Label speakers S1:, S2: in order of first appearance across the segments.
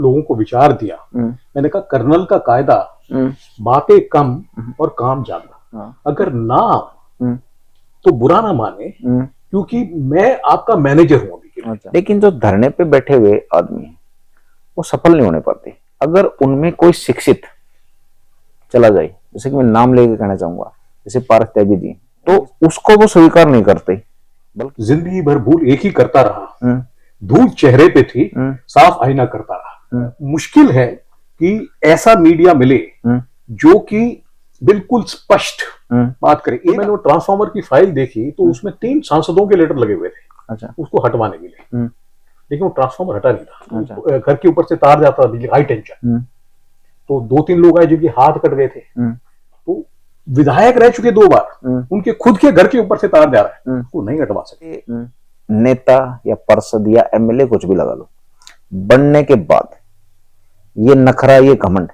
S1: लोगों को विचार दिया। मैंने कहा कर्नल का कायदा बातें कम और काम ज्यादा। अगर ना तो बुरा ना माने, क्योंकि मैं आपका मैनेजर हूं अभी के लिए।
S2: लेकिन जो धरने पे बैठे हुए आदमी हैं वो सफल नहीं होने पाते। अगर उनमें कोई शिक्षित चला जाए, जैसे कि मैं नाम लेके कहना चाहूंगा, जैसे पारस त्यागी जी, तो उसको वो स्वीकार नहीं करते,
S1: बल्कि जिंदगी भर भूल एक ही करता रहा। धूल चेहरे पे थी, साफ आईना करता रहा। मुश्किल है कि ऐसा मीडिया मिले जो कि बिल्कुल स्पष्ट बात करे। मैंने वो ट्रांसफार्मर की फाइल देखी तो उसमें 3 सांसदों के लेटर लगे हुए थे।
S2: अच्छा।
S1: उसको हटवाने के लिए, लेकिन वो ट्रांसफार्मर हटा नहीं था। अच्छा। घर के ऊपर से तार जाता था बिजली, हाई टेंशन। तो 2-3 लोग आए जिनके हाथ कट गए थे। तो विधायक रह चुके 2 बार, उनके खुद के घर के ऊपर से तार जा रहा है, उसको नहीं हटवा सकते।
S2: नेता या पार्षद या एमएलए कुछ भी लगा लो, बनने के बाद ये नखरा, ये घमंड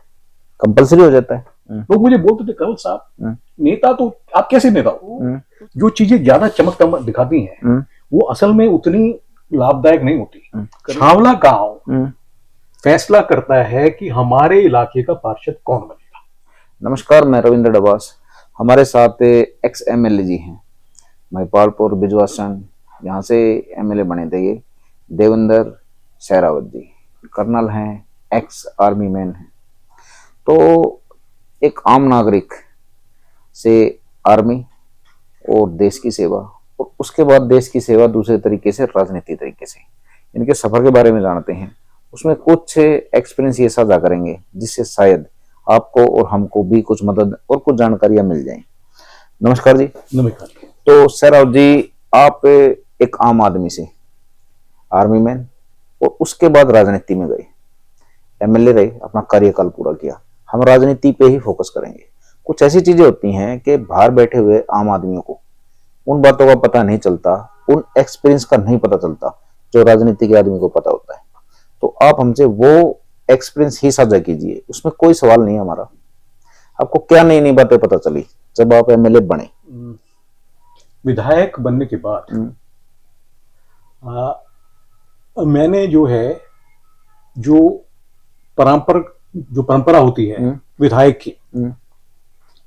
S2: कंपलसरी हो जाता है।
S1: लोग मुझे बोलते थे कंवल साहब, नेता तो आप कैसे नेता हो? जो चीजें ज्यादा चमक दिखाती हैं वो असल में उतनी लाभदायक नहीं होती। छावला गांव फैसला करता है कि हमारे इलाके का पार्षद कौन बनेगा।
S2: नमस्कार, मैं रविंद्र डबास। हमारे साथ एक्स एमएलए जी हैं, महिपालपुर बिजवासन, यहाँ से एमएलए बने थे ये, देवेंद्र सहरावत जी। कर्नल हैं, एक्स आर्मी मैन हैं। तो एक आम नागरिक से आर्मी और देश की सेवा, और उसके बाद देश की सेवा दूसरे तरीके से, राजनीति तरीके से, इनके सफर के बारे में जानते हैं। उसमें कुछ एक्सपीरियंस ये साझा करेंगे जिससे शायद आपको और हमको भी कुछ मदद और कुछ जानकारियां मिल जाएं। नमस्कार जी।
S1: नमस्कार।
S2: तो सहरावत जी, आप एक आम आदमी से आर्मी मैन और उसके बाद राजनीति में गए, एमएलए रहे, अपना कार्यकाल पूरा किया। हम राजनीति पे ही फोकस करेंगे। कुछ ऐसी चीजें होती हैं कि बाहर बैठे हुए आम आदमियों को उन बातों का पता नहीं चलता, उन एक्सपीरियंस का नहीं पता चलता जो राजनीति के आदमी को पता होता है। तो आप हमसे वो एक्सपीरियंस ही साझा कीजिए। उसमें कोई सवाल नहीं है हमारा। आपको क्या नई नई बातें पता चली जब आप एमएलए बने?
S1: विधायक बनने के बाद मैंने जो है, जो परंपरा होती है विधायक की,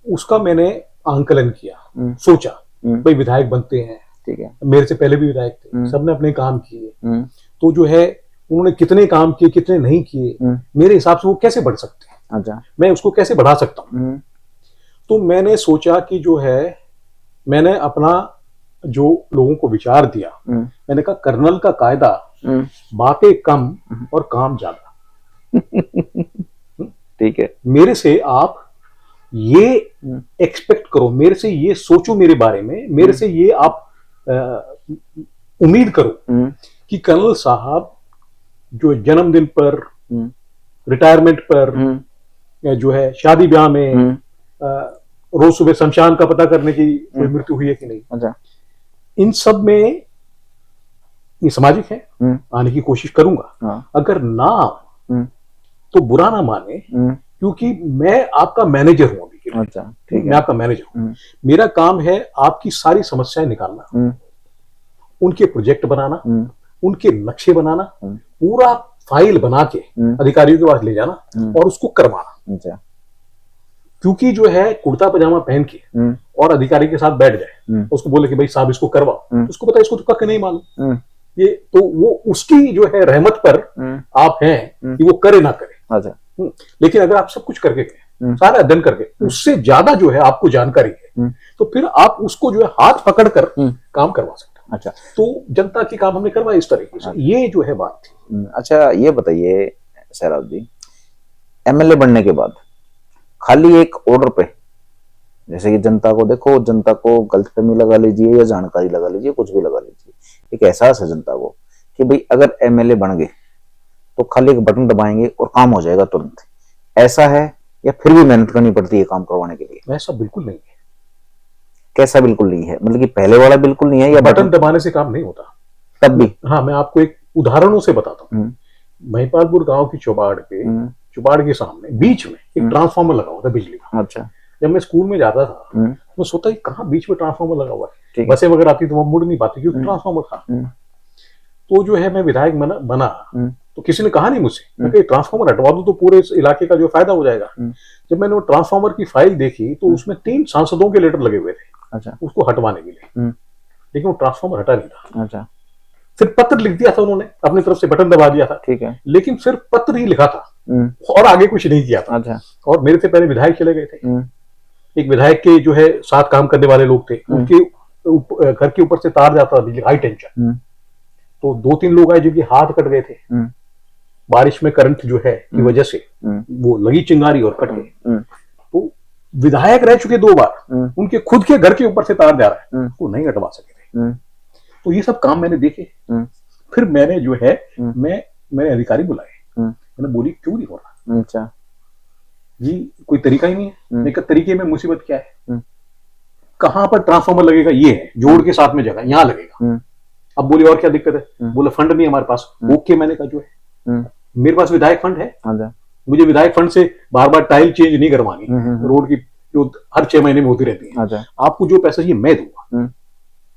S1: उसका मैंने आंकलन किया। सोचा भाई विधायक बनते हैं,
S2: ठीक है,
S1: मेरे से पहले भी विधायक थे, सबने अपने काम किए, तो जो है उन्होंने कितने काम किए, कितने नहीं किए, मेरे हिसाब से वो कैसे बढ़ सकते हैं।
S2: अच्छा।
S1: मैं उसको कैसे बढ़ा सकता हूं। तो मैंने सोचा कि जो है, मैंने अपना जो लोगों को विचार दिया, मैंने कहा कर्नल का कायदा बातें कम और काम ज्यादा।
S2: ठीक है।
S1: मेरे से आप ये एक्सपेक्ट करो, मेरे से ये सोचो मेरे बारे में, मेरे से ये आप उम्मीद करो कि कर्नल साहब जो जन्मदिन पर, रिटायरमेंट पर, जो है शादी ब्याह में, रोज सुबह शमशान का पता करने की कोई मृत्यु हुई है कि नहीं।
S2: अच्छा।
S1: इन सब में ये सामाजिक है, आने की कोशिश करूंगा। अगर ना तो बुरा ना माने, क्योंकि मैं आपका मैनेजर हूं अभी के लिए।
S2: अच्छा, ठीक है।
S1: मैं आपका मैनेजर हूं। मेरा काम है आपकी सारी समस्याएं निकालना, उनके प्रोजेक्ट बनाना, उनके नक्शे बनाना, पूरा फाइल बना के अधिकारियों के पास ले जाना और उसको करवाना।
S2: अच्छा।
S1: क्योंकि जो है कुर्ता पजामा पहन के और अधिकारी के साथ बैठ जाए, उसको बोले कि भाई साहब इसको करवाओ, तो उसको पता है इसको तो कक नहीं मालूम ये, तो वो उसकी जो है रहमत पर आप हैं कि वो करे ना करे।
S2: अच्छा।
S1: लेकिन अगर आप सब कुछ करके गए, सारा अध्ययन करके, उससे ज्यादा जो है आपको जानकारी है, तो फिर आप उसको जो है हाथ पकड़ कर काम करवा सकते हैं।
S2: अच्छा।
S1: तो जनता की काम हमने करवाया इस तरीके से। ये जो है बात थी।
S2: अच्छा, ये बताइए सहरावत जी, एमएलए बनने के बाद खाली एक ऑर्डर पे, जैसे कि जनता को देखो, जनता को गलतफहमी लगा लीजिए या जानकारी लगा लीजिए, कुछ भी लगा लीजिए, एक एहसास है जनता को कि भाई अगर एमएलए बन गए तो खाली एक बटन दबाएंगे और काम हो जाएगा तुरंत, ऐसा है या फिर भी मेहनत करनी पड़ती है काम करवाने के लिए?
S1: ऐसा बिल्कुल नहीं है।
S2: कैसा बिल्कुल नहीं है? मतलब कि पहले वाला बिल्कुल नहीं है, या
S1: बटन दबाने से काम नहीं होता
S2: तब भी?
S1: हाँ, मैं आपको एक उदाहरणों से बताता हूँ। महिपालपुर गांव की चौबाड़ पे, चौबाड़ के सामने बीच में एक ट्रांसफार्मर लगा हुआ था बिजली का।
S2: अच्छा।
S1: जब मैं स्कूल में जाता था तो सोचता कहाँ बीच में ट्रांसफार्मर लगा हुआ है, बसें वगैरह आती तो वो मुड़ नहीं पाती क्योंकि ट्रांसफार्मर था। तो जो है मैं विधायक बना तो किसी ने कहा नहीं मुझसे कि ट्रांसफार्मर हटवा दो तो पूरे इस इलाके का जो फायदा हो जाएगा। जब मैंने वो ट्रांसफार्मर की फाइल देखी तो उसमें 3 सांसदों के लेटर लगे हुए थे
S2: अच्छा
S1: उसको हटवाने के लिए, लेकिन वो ट्रांसफार्मर हटा नहीं था।
S2: अच्छा,
S1: सिर्फ पत्र लिख दिया था उन्होंने, अपनी तरफ से बटन दबा दिया था,
S2: ठीक है,
S1: लेकिन सिर्फ पत्र ही लिखा था और आगे कुछ नहीं किया था।
S2: अच्छा,
S1: और मेरे से पहले विधायक चले गए थे, एक विधायक के जो है साथ काम करने वाले लोग थे, उनके घर के ऊपर से तार जाता था बिजली, हाई टेंशन, तो 2-3 लोग आए जिनके हाथ कट गए थे बारिश में, करंट जो है की वजह से वो लगी चिंगारी और कट गए। तो विधायक रह चुके 2 बार, उनके खुद के घर के ऊपर से तार जा रहा है, वो नहीं हटवा सके थे। तो ये सब काम मैंने देखे। फिर मैंने जो है मैंने अधिकारी बुलाए, मैंने बोली क्यों नहीं हो रहा?
S2: अच्छा
S1: जी कोई तरीका ही नहीं है। मैं कहा तरीके में मुसीबत क्या है? कहां पर ट्रांसफार्मर लगेगा? ये है जोड़ के साथ में जगह, यहां लगेगा। अब बोले और क्या दिक्कत है? बोले फंड नहीं है हमारे पास। ओके, मैंने कहा जो है मेरे पास विधायक फंड है, मुझे विधायक फंड से बार बार टाइल चेंज नहीं करवानी, रोड की जो हर 6 महीने में होती रहती है। आपको जो पैसा चाहिए मैं दूंगा,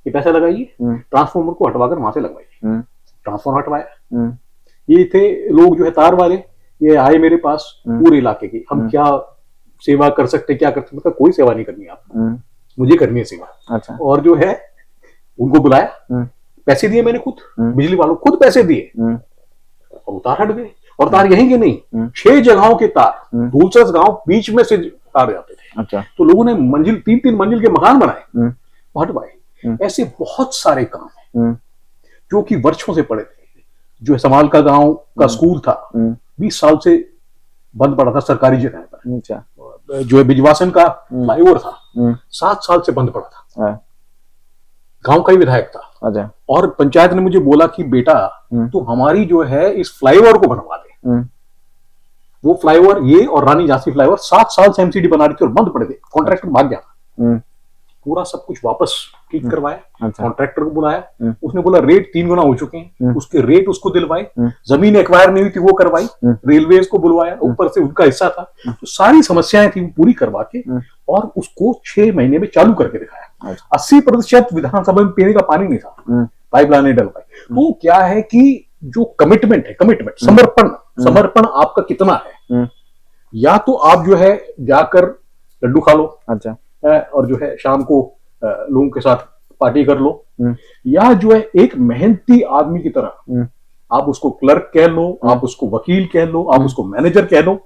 S1: ये पैसा लगाइए, ट्रांसफार्मर को हटवाकर वहां से लगवाइए। ट्रांसफार्मर हटवाया, ये थे लोग जो है तार वाले, ये आए मेरे पास पूरे इलाके की, हम क्या सेवा कर सकते, क्या कर सकते? मतलब कोई सेवा नहीं करनी आपको, मुझे करनी है सेवा।
S2: अच्छा,
S1: और जो है उनको बुलाया, पैसे दिए मैंने खुद, बिजली वालों खुद पैसे दिए, और तार हट गए। और तार यहीं के नहीं, 6 जगहों के तार, दूसरा गांव बीच में से तार जाते थे।
S2: अच्छा,
S1: तो लोगों ने मंजिल 3-3 मंजिल के मकान बनाए, हटवाए। ऐसे बहुत सारे काम हैं जो कि वर्षों से पड़े थे। जो समाल का गांव का स्कूल था, 20 साल से बंद पड़ा था सरकारी जगह पर।
S2: अच्छा,
S1: जो है बिजवासन का फ्लाईओवर था, 7 साल से बंद पड़ा था, गांव का ही विधायक था।
S2: अच्छा,
S1: और पंचायत ने मुझे बोला कि बेटा तो हमारी जो है इस फ्लाईओवर को बनवा दे। वो फ्लाईओवर, ये और रानी झांसी फ्लाईओवर 7 साल से एमसीडी बना रही थी और बंद पड़े थे। कॉन्ट्रैक्टर भाग गया था, पूरा सब कुछ वापस ठीक करवाया।
S2: अच्छा,
S1: कॉन्ट्रैक्टर को बुलाया, उसने बोला रेट 3 गुना हो चुके हैं, उसके रेट उसको दिलवाए, जमीन एक्वायर नहीं हुई थी वो करवाई, रेलवेज को बुलवाया, ऊपर से उनका हिस्सा था, तो सारी समस्याएं थी वो पूरी करवा के और उसको 6 महीने में चालू करके दिखाया। 80% विधानसभा में पीने का पानी नहीं था, पाइपलाइन नहीं डलवाई। तो क्या है कि जो कमिटमेंट है, कमिटमेंट, समर्पण आपका कितना है? या तो आप जो है जाकर लड्डू खा लो,
S2: अच्छा,
S1: और जो है शाम को लोगों के साथ पार्टी कर लो, या जो है एक मेहनती आदमी की तरह आप उसको क्लर्क कह लो, आप उसको वकील कह लो, आप उसको मैनेजर कह लो,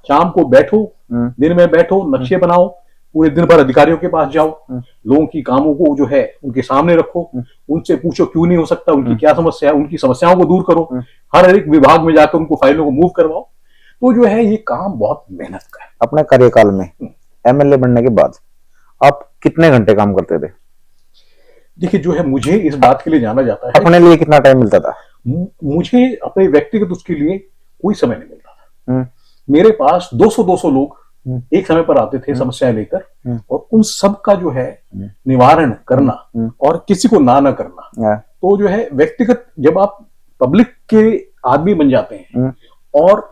S1: शाम को बैठो, दिन में बैठो, नक्शे बनाओ, पूरे दिन भर अधिकारियों के पास जाओ, लोगों की कामों को जो है उनके सामने रखो, उनसे पूछो क्यों नहीं हो सकता, उनकी क्या समस्या है, उनकी समस्याओं को दूर करो, हर एक विभाग में जाकर उनको फाइलों को मूव करवाओ। तो जो है ये काम बहुत मेहनत का है।
S2: अपने कार्यकाल में एमएलए बनने के बाद आप कितने घंटे काम करते थे?
S1: देखिए जो है मुझे इस बात के लिए जाना जाता है,
S2: अपने लिए कितना टाइम मिलता था?
S1: मुझे अपने व्यक्तिगत उसके लिए कोई समय नहीं मिलता था। मेरे पास 200 लोग एक समय पर आते थे समस्याएं लेकर, और उन सब का जो है निवारण करना और किसी को ना करना। तो जो है व्यक्तिगत, जब आप पब्लिक के आदमी बन जाते हैं, और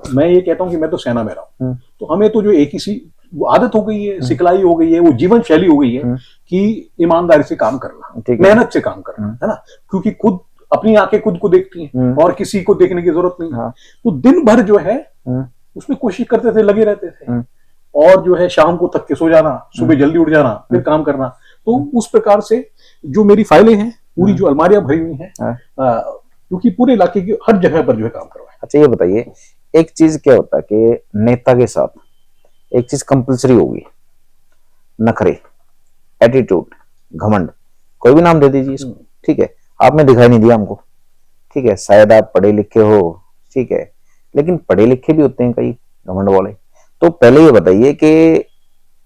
S1: मैं ये कहता हूं कि मैं तो सेना में रहा हूं, तो हमें तो जो एक ही सी वो आदत हो गई है, सिखलाई हो गई है, वो जीवन शैली हो गई है कि ईमानदारी से काम करना, मेहनत से काम करना, है ना? क्योंकि खुद अपनी आंखें खुद को देखती हैं और किसी को देखने की जरूरत नहीं है। तो दिन भर जो है उसमें कोशिश करते थे, लगे रहते थे, और जो है शाम को थक के सो जाना, सुबह जल्दी उठ जाना, फिर काम करना। तो उस प्रकार से जो मेरी फाइलें हैं पूरी, जो अलमारियां भरी हुई हैं, क्योंकि पूरे इलाके की हर जगह पर जो है काम करवाया।
S2: अच्छा, ये बताइए, एक चीज क्या होता है कि नेता के साथ एक चीज कंपलसरी होगी, नखरे, एटीट्यूड, घमंड, कोई भी नाम दे दीजिए इसको, ठीक है? आपने दिखाई नहीं दिया हमको, ठीक है? शायद आप पढ़े लिखे हो, ठीक है, लेकिन पढ़े लिखे भी होते हैं कई घमंड वाले। तो पहले ये बताइए कि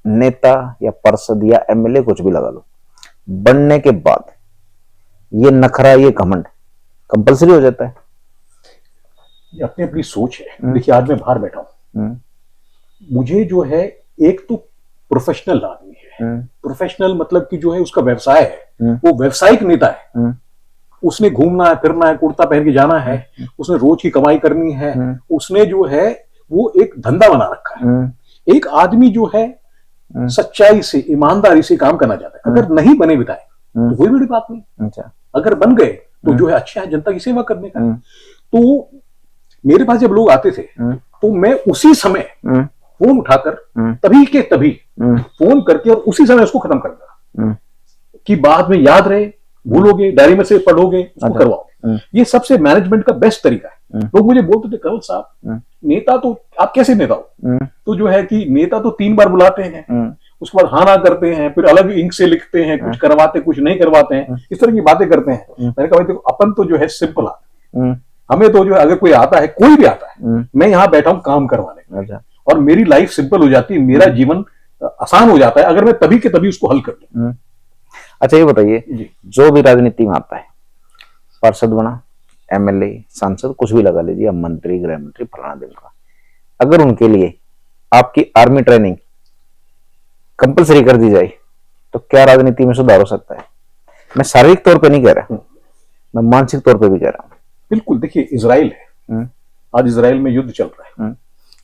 S2: नेता या पार्षद या एमएलए, कुछ भी लगा लो, बनने के बाद ये नखरा, ये घमंड कंपलसरी हो जाता है?
S1: ये अपनी अपनी सोच है। देखिए आज मैं बाहर बैठा हूं, मुझे जो है एक तो प्रोफेशनल आदमी है, प्रोफेशनल मतलब कि जो है उसका व्यवसाय है, वो व्यवसायिक नेता है, उसने घूमना है, फिरना है, कुर्ता पहन के जाना है, उसने रोज की कमाई करनी है, उसने जो है वो एक धंधा बना रखा है। एक आदमी जो है सच्चाई से, ईमानदारी से काम करना चाहता है। अगर नहीं बने विधायक तो कोई बड़ी बात नहीं, अगर बन गए तो जो है अच्छा है जनता की सेवा करने का। तो मेरे पास जब लोग आते थे तो मैं उसी समय फोन उठाकर तभी के तभी फोन करके और उसी समय उसको खत्म कर दूंगा कि बाद में याद रहे, भूलोगे, डायरी में से पढ़ोगे, उसको करवाओ। ये सबसे मैनेजमेंट का बेस्ट तरीका है। लोग मुझे बोलते थे कंवल साहब नेता तो आप कैसे नेता हो? तो जो है कि नेता तो 3 बार बुलाते हैं, उसके बाद हाँ ना करते हैं, फिर अलग इंक से लिखते हैं, कुछ करवाते कुछ नहीं करवाते हैं, इस तरह की बातें करते हैं। मैंने कहा भाई देखो अपन तो जो है सिंपल आदमी, हमें तो जो है अगर कोई आता है, कोई भी आता है, मैं यहाँ बैठा हूँ काम करवाने और मेरी लाइफ सिंपल हो जाती है, मेरा जीवन आसान हो जाता है अगर मैं तभी के तभी उसको हल कर दूं।
S2: अच्छा ये बताइए, जो भी राजनीति में आता है, पार्षद बना, एमएलए, सांसद, कुछ भी लगा लीजिए, मंत्री, गृह मंत्री, फलाना दिन का, अगर उनके लिए आपकी आर्मी ट्रेनिंग कंपलसरी कर दी जाए तो क्या राजनीति में सुधार हो सकता है? मैं शारीरिक तौर पे नहीं कह रहा, मैं मानसिक तौर पे भी कह रहा हूं।
S1: बिल्कुल, देखिए इजराइल है, आज इजराइल में युद्ध चल रहा है,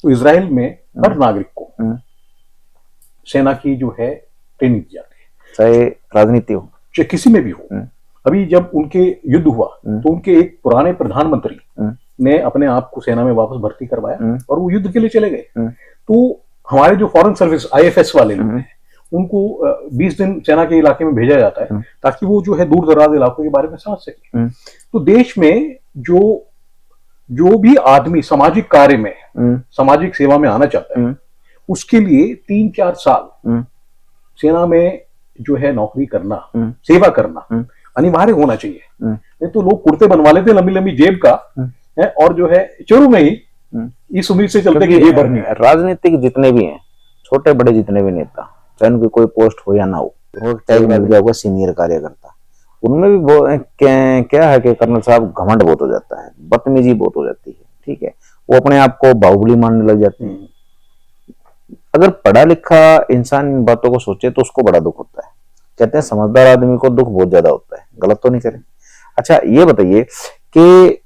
S1: तो इजराइल में हर नागरिक को सेना की जो है ट्रेनिंग दी जाती है,
S2: चाहे राजनीति हो
S1: चाहे किसी में भी हो। अभी जब उनके युद्ध हुआ तो उनके एक पुराने प्रधानमंत्री ने अपने आप को सेना में वापस भर्ती करवाया और वो युद्ध के लिए चले गए। तो हमारे जो फॉरेन सर्विस आईएफएस वाले लोग हैं उनको 20 दिन सेना के इलाके में भेजा जाता है ताकि वो जो है दूर दराज इलाकों के बारे में समझ सके। तो देश में जो भी आदमी सामाजिक कार्य में, सामाजिक सेवा में आना चाहता है, उसके लिए 3-4 साल सेना में जो है नौकरी करना, सेवा करना अनिवार्य होना चाहिए। नहीं तो लोग कुर्ते बनवा लेते लंबी लंबी जेब का है और जो है चोरों में ही इस उम्मीद से चलते कि जेब भरनी है।
S2: राजनीतिक जितने भी हैं, छोटे बड़े जितने भी नेता, चाहे उनकी कोई पोस्ट हो या ना हो, टैग मिल गया होगा सीनियर कार्यकर्ता, उनमें भी क्या है कि कर्नल साहब घमंड बहुत हो जाता है, बदतमीजी बहुत हो जाती है। ठीक है, वो अपने आप को बाहुबली मानने लग जाते हैं। अगर पढ़ा लिखा इंसान इन बातों को सोचे तो उसको बड़ा दुख होता है। कहते हैं समझदार आदमी को दुख बहुत ज्यादा होता है, गलत तो नहीं करें। अच्छा ये बताइए कि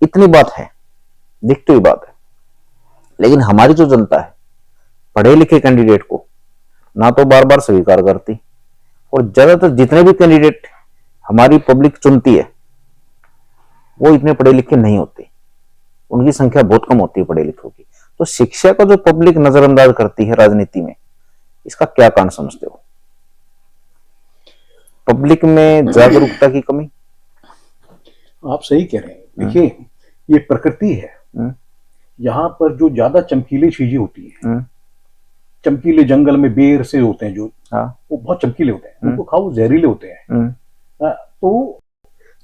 S2: इतनी बात है, दिखती हुई बात है, लेकिन हमारी जो जनता है पढ़े लिखे कैंडिडेट को ना तो बार बार स्वीकार करती, और ज्यादातर जितने भी कैंडिडेट हमारी पब्लिक चुनती है वो इतने पढ़े लिखे नहीं होते, उनकी संख्या बहुत कम होती है पढ़े लिखों की। तो शिक्षा को जो पब्लिक नजरअंदाज करती है राजनीति में, इसका क्या कारण समझते हो? पब्लिक में जागरूकता की कमी?
S1: आप सही कह रहे हैं। देखिए ये प्रकृति है, यहाँ पर जो ज्यादा चमकीली चीजें होती है, चमकीले जंगल में बेर से होते हैं जो, वो बहुत चमकीले होते हैं, उनको खाओ जहरीले होते हैं। तो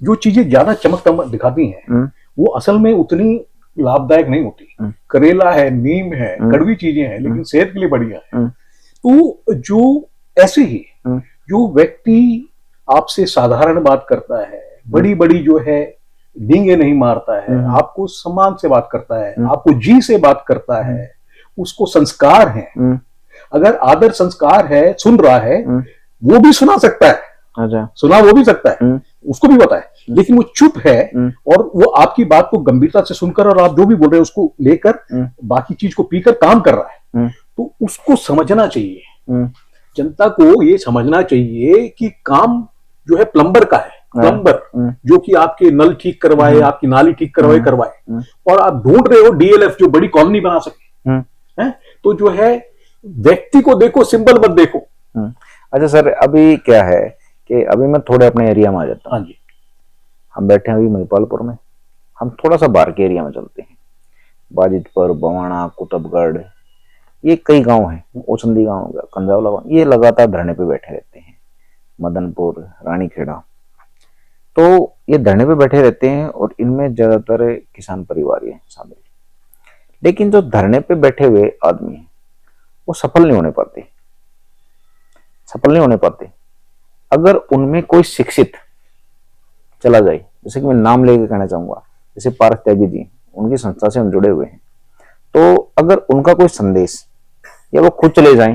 S1: जो चीजें ज्यादा चमक दमक दिखाती हैं वो असल में उतनी लाभदायक नहीं होती। करेला है, नीम है, कड़वी चीजें हैं लेकिन सेहत के लिए बढ़िया है। तो जो ऐसे ही जो व्यक्ति आपसे साधारण बात करता है, बड़ी बड़ी जो है डींगे नहीं मारता है, आपको सम्मान से बात करता है, आपको जी से बात करता है, उसको संस्कार है, अगर आदर संस्कार है, सुन रहा है, वो भी सुना सकता है।
S2: अच्छा।
S1: सुना वो भी सकता है, उसको भी पता है, लेकिन वो चुप है और वो आपकी बात को गंभीरता से सुनकर और आप जो भी बोल रहे हैं उसको लेकर बाकी चीज को पीकर काम कर रहा है। तो उसको समझना चाहिए, जनता को ये समझना चाहिए कि काम जो है प्लम्बर का है, प्लम्बर जो कि आपके नल ठीक करवाए, आपकी नाली ठीक करवाए, और आप ढूंढ रहे हो डीएलएफ जो बड़ी कॉलोनी बना सके है, तो जो है व्यक्ति को देखो, सिंबल मत देखो।
S2: अच्छा सर, अभी क्या है कि अभी मैं थोड़े अपने एरिया में आ जाता हूँ।
S1: हाँ जी,
S2: हम बैठे हैं अभी महिपालपुर में, हम थोड़ा सा बाहर के एरिया में चलते हैं। बाजितपुर, बवाना, कुतुबगढ़, ये कई गांव हैं, ओचंदी गांव, कंजावला गांव, ये लगातार धरने पे बैठे रहते हैं। मदनपुर, रानीखेड़ा, तो ये धरने पे बैठे रहते हैं और इनमें ज्यादातर किसान परिवार हैं शामिल। लेकिन जो धरने पे बैठे हुए आदमी हैं वो सफल नहीं होने पाते। अगर उनमें कोई शिक्षित चला जाए, जैसे कि मैं नाम लेके कहना चाहूंगा, जैसे पारस त्यागी जी, उनकी संस्था से हम जुड़े हुए हैं, तो अगर उनका कोई संदेश या वो खुद चले जाएं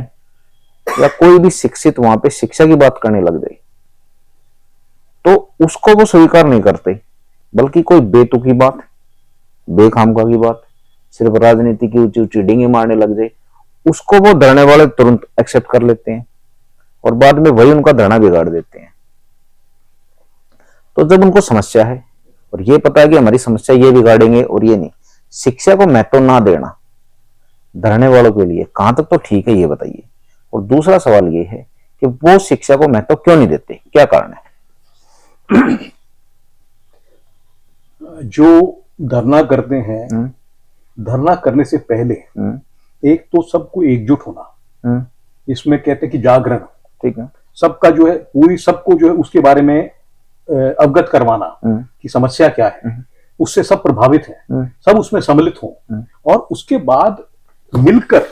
S2: या कोई भी शिक्षित वहां पे शिक्षा की बात करने लग जाए तो उसको वो स्वीकार नहीं करते, बल्कि कोई बेतुकी बात, बेखामखा की बात, सिर्फ राजनीति की ऊंची ऊंची डींगे मारने लग जाए, उसको वो धरने वाले तुरंत एक्सेप्ट कर लेते हैं और बाद में वही उनका धरना बिगाड़ देते हैं। तो जब उनको समस्या है और ये पता है कि हमारी समस्या ये बिगाड़ेंगे और ये नहीं, शिक्षा को महत्व ना देना धरने वालों के लिए कहां तक तो ठीक है, ये बताइए। और दूसरा सवाल ये है कि वो शिक्षा को महत्व क्यों नहीं देते, क्या कारण है?
S1: जो धरना करते हैं, धरना करने से पहले एक तो सबको एकजुट होना, इसमें कहते हैं कि जागरण,
S2: ठीक है,
S1: सबका जो है पूरी सबको जो है उसके बारे में अवगत करवाना कि समस्या क्या है, उससे सब प्रभावित हैं, सब उसमें सम्मिलित हों और उसके बाद मिलकर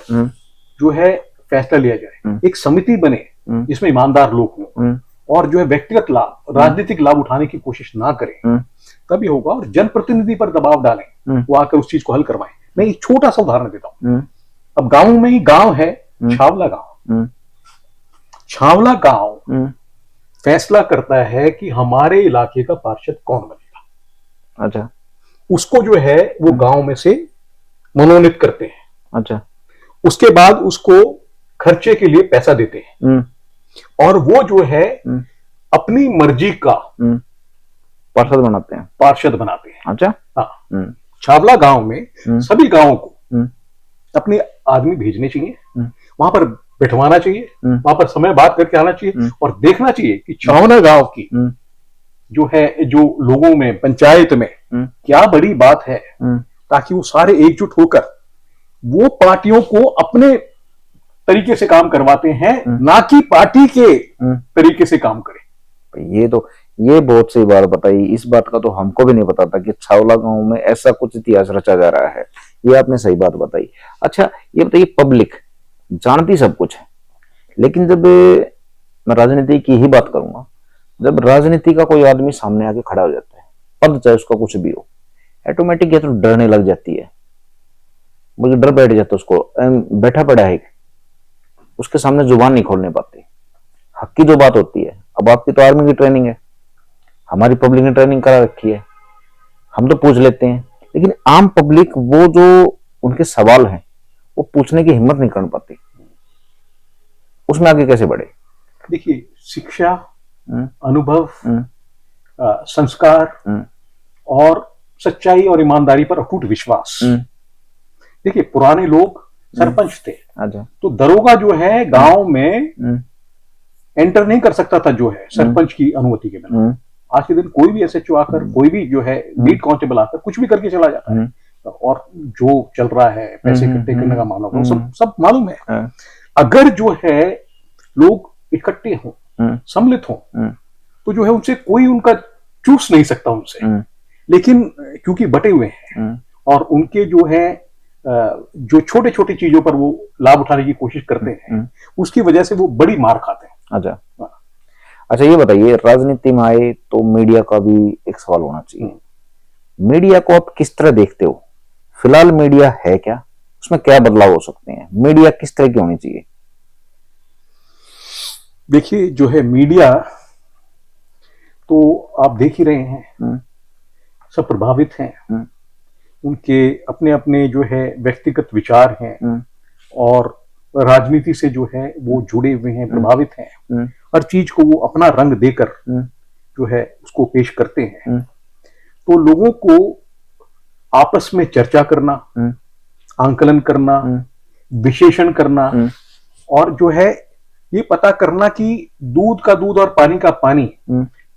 S1: जो है फैसला लिया जाए, एक समिति बने जिसमें ईमानदार लोग हों और जो है व्यक्तिगत लाभ, राजनीतिक लाभ उठाने की कोशिश ना करें, तभी होगा। और जनप्रतिनिधि पर दबाव डालें, वो आकर उस चीज को हल करवाएं। मैं एक छोटा सा उदाहरण देता हूं। अब गांव में ही गांव है छावला गांव, छावला गांव फैसला करता है कि हमारे इलाके का पार्षद कौन बनेगा।
S2: अच्छा,
S1: उसको जो है वो गांव में से मनोनीत करते हैं।
S2: अच्छा,
S1: उसके बाद उसको खर्चे के लिए पैसा देते हैं और वो जो है अपनी मर्जी का
S2: पार्षद बनाते हैं। अच्छा,
S1: हाँ, छावला गांव में सभी गांवों को अपने आदमी भेजने चाहिए, वहां पर बैठवाना चाहिए, वहां पर समय बात करके आना चाहिए और देखना चाहिए कि छावला गांव की जो है, जो लोगों में, पंचायत में क्या बड़ी बात है, ताकि वो सारे एकजुट होकर वो पार्टियों को अपने तरीके से काम करवाते हैं, ना कि पार्टी के तरीके से काम करें।
S2: ये बहुत सही बात बताई। इस बात का तो हमको भी नहीं पता था कि छावला गांव में ऐसा कुछ इतिहास रचा जा रहा है। ये आपने सही बात बताई। अच्छा, ये बताइए, पब्लिक जानती सब कुछ है, लेकिन जब मैं राजनीति की ही बात करूंगा, जब राजनीति का कोई आदमी सामने आके खड़ा हो जाता है, पद चाहे उसका कुछ भी हो, ऑटोमेटिक ये तो डरने लग जाती है, मुझे डर बैठ जाता है उसको, बैठा पड़ा है, उसके सामने जुबान नहीं खोलने पाते। हक की जो बात होती है, अब आपकी तो आर्मी की ट्रेनिंग है, हमारी पब्लिक ने ट्रेनिंग करा रखी है, हम तो पूछ लेते हैं, लेकिन आम पब्लिक वो जो उनके सवाल हैं वो पूछने की हिम्मत नहीं कर पाती, उसमें आगे कैसे बढ़े?
S1: देखिए, शिक्षा, अनुभव, संस्कार और सच्चाई और ईमानदारी पर अटूट विश्वास। देखिए, पुराने लोग सरपंच थे, तो दरोगा जो है गांव में एंटर नहीं कर सकता था, जो है सरपंच की अनुमति के बिना। आज के दिन कोई भी एसएचओ आकर, कोई भी जो है बीट कांस्टेबल आकर कुछ भी करके चला जाता है, और जो चल रहा है पैसे इकट्ठे करने का मामला, सब मालूम है। अगर जो है लोग इकट्ठे हों, सम्मिलित हों, तो जो है उनसे कोई उनका चूस नहीं सकता उनसे। लेकिन क्योंकि बटे हुए हैं और उनके जो है जो छोटे छोटे चीजों पर वो लाभ उठाने की कोशिश करते हैं, उसकी वजह से वो बड़ी मार खाते हैं।
S2: अच्छा, ये बताइए, राजनीति में आए तो मीडिया का भी एक सवाल होना चाहिए। मीडिया को आप किस तरह देखते हो? फिलहाल मीडिया है क्या? उसमें क्या बदलाव हो सकते हैं? मीडिया किस तरह की होनी चाहिए?
S1: देखिए, जो है मीडिया, तो आप देख ही रहे हैं, सब प्रभावित हैं, उनके अपने अपने जो है व्यक्तिगत विचार हैं और राजनीति से जो है वो जुड़े हुए हैं, प्रभावित हैं, हर चीज को वो अपना रंग देकर जो है उसको पेश करते हैं। तो लोगों को आपस में चर्चा करना, आंकलन करना, विशेषण करना और जो है ये पता करना कि दूध का दूध और पानी का पानी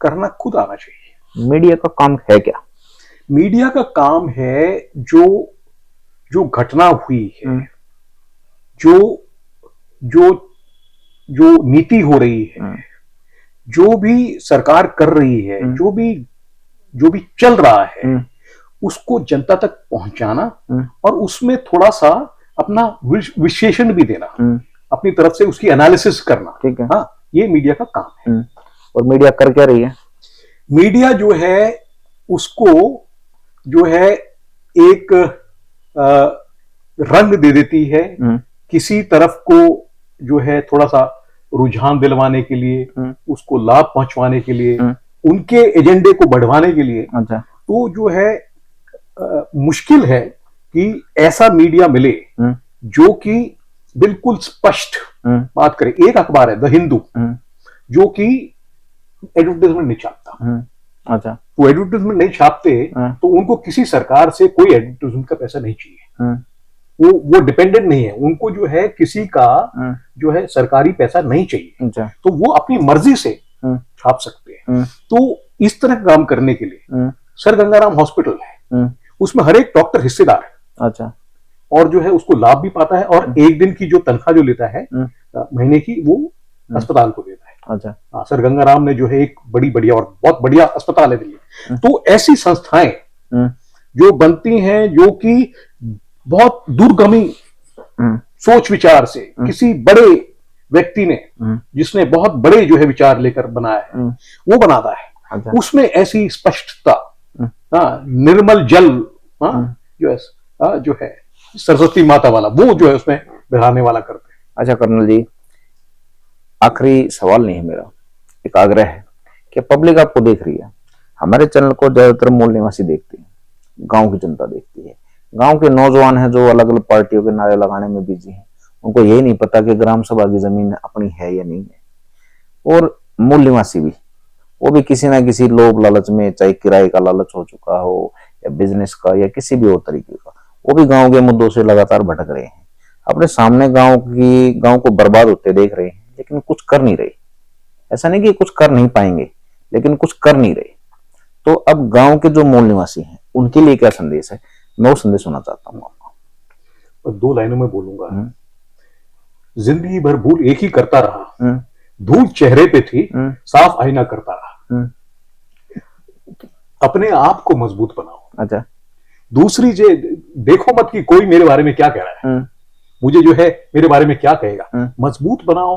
S1: करना खुद आना चाहिए।
S2: मीडिया का काम है क्या?
S1: मीडिया का काम है जो घटना हुई है, जो नीति हो रही है, जो भी सरकार कर रही है, जो भी चल रहा है, उसको जनता तक पहुंचाना और उसमें थोड़ा सा अपना विश्लेषण भी देना, अपनी तरफ से उसकी एनालिसिस करना।
S2: ठीक है,
S1: हाँ, ये मीडिया का काम है।
S2: और मीडिया कर क्या रही है?
S1: मीडिया जो है उसको जो है एक रंग दे देती है, किसी तरफ को जो है थोड़ा सा रुझान दिलवाने के लिए, उसको लाभ पहुंचवाने के लिए, उनके एजेंडे को बढ़वाने के लिए।
S2: अच्छा,
S1: तो जो है मुश्किल है कि ऐसा मीडिया मिले जो कि बिल्कुल स्पष्ट बात करे। एक अखबार है द हिंदू, जो कि एडवर्टाइजमेंट नहीं चाहता,
S2: अच्छा।
S1: वो एडवर्टाइजमेंट नहीं छापते तो उनको किसी सरकार से कोई एडवर्टाइजमेंट का पैसा नहीं चाहिए। वो डिपेंडेंट नहीं है, उनको जो है किसी का जो है सरकारी पैसा नहीं चाहिए।
S2: अच्छा।
S1: तो वो अपनी मर्जी से छाप सकते हैं। तो इस तरह काम करने के लिए सर गंगाराम हॉस्पिटल है, उसमें हर एक डॉक्टर हिस्सेदार है।
S2: अच्छा। और
S1: जो है उसको लाभ भी पाता है, और एक दिन की जो तनख्वाह जो लेता है महीने की, वो अस्पताल को देता है।
S2: अच्छा।
S1: हाँ, सर गंगाराम ने जो है एक बड़ी बढ़िया और बहुत बढ़िया अस्पताल है दिल्ली। तो ऐसी संस्थाएं जो बनती हैं, जो कि बहुत दूरगामी सोच विचार से किसी बड़े व्यक्ति ने, जिसने बहुत बड़े जो है विचार लेकर बनाया है, वो बनाता है।
S2: अच्छा।
S1: उसमें ऐसी स्पष्टता, निर्मल जल, जो है सरस्वती माता वाला, वो जो है उसमें बहाने वाला करते हैं।
S2: अच्छा कर्नल जी, आखिरी सवाल नहीं है मेरा, एक आग्रह है कि पब्लिक आपको देख रही है, हमारे चैनल को ज्यादातर मूल निवासी देखते हैं, गांव की जनता देखती है, गांव के नौजवान हैं जो अलग अलग पार्टियों के नारे लगाने में बिजी हैं, उनको यही नहीं पता कि ग्राम सभा की जमीन अपनी है या नहीं है। और मूल निवासी भी, वो भी किसी ना किसी लोभ लालच में, चाहे किराए का लालच हो चुका हो या बिजनेस का या किसी भी और तरीके का, वो भी गांव के मुद्दों से लगातार भटक रहे हैं, अपने सामने गांव को बर्बाद होते देख रहे हैं, लेकिन कुछ कर नहीं रहे। ऐसा नहीं कि कुछ कर नहीं पाएंगे, लेकिन कुछ कर नहीं रहे। तो अब गांव के जो मूल निवासी हैं उनके लिए क्या संदेश है, मैं वो संदेश सुनना चाहता हूँ आपको।
S1: 2 लाइनों में बोलूंगा। जिंदगी भर भूल एक ही करता रहा, धूल चेहरे पे थी, साफ आईना करता रहा। अपने आप को मजबूत बनाओ।
S2: अच्छा।
S1: दूसरी देखो मत कि कोई मेरे बारे में क्या कह रहा है, मुझे जो है मेरे बारे में क्या कहेगा। मजबूत बनाओ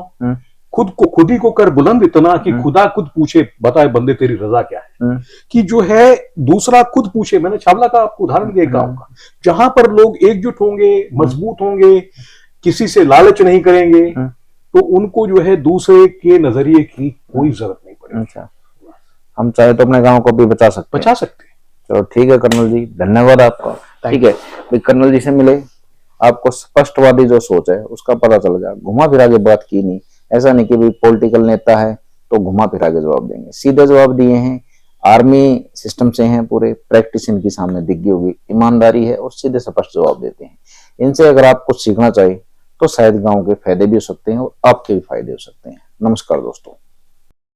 S1: खुद को, खुद ही को कर बुलंद इतना कि खुदा खुद पूछे, बताए बंदे तेरी रजा क्या है। कि जो है दूसरा खुद पूछे। मैंने छावला का आपको उदाहरण दिया गांव का, जहां पर लोग एकजुट होंगे, मजबूत होंगे, किसी से लालच नहीं करेंगे, तो उनको जो है दूसरे के नजरिए की कोई जरूरत नहीं पड़ेगी।
S2: अच्छा। हम चाहे तो अपने गांव को भी बचा सकते हैं। चलो ठीक है कर्नल जी, धन्यवाद आपका। ठीक है भाई, कर्नल जी से मिले, आपको स्पष्टवादी जो सोच है उसका पता चल जाए, घुमा फिरा के बात की नहीं। ऐसा नहीं कि भाई पॉलिटिकल नेता है तो घुमा फिरा के जवाब देंगे, सीधे जवाब दिए हैं। आर्मी सिस्टम से हैं, पूरे प्रैक्टिस इनकी सामने दिख गई होगी, ईमानदारी है और सीधे स्पष्ट जवाब देते हैं। इनसे अगर आप कुछ सीखना चाहिए तो शायद गांव के फायदे भी हो सकते हैं और आपके भी फायदे हो सकते हैं। नमस्कार दोस्तों।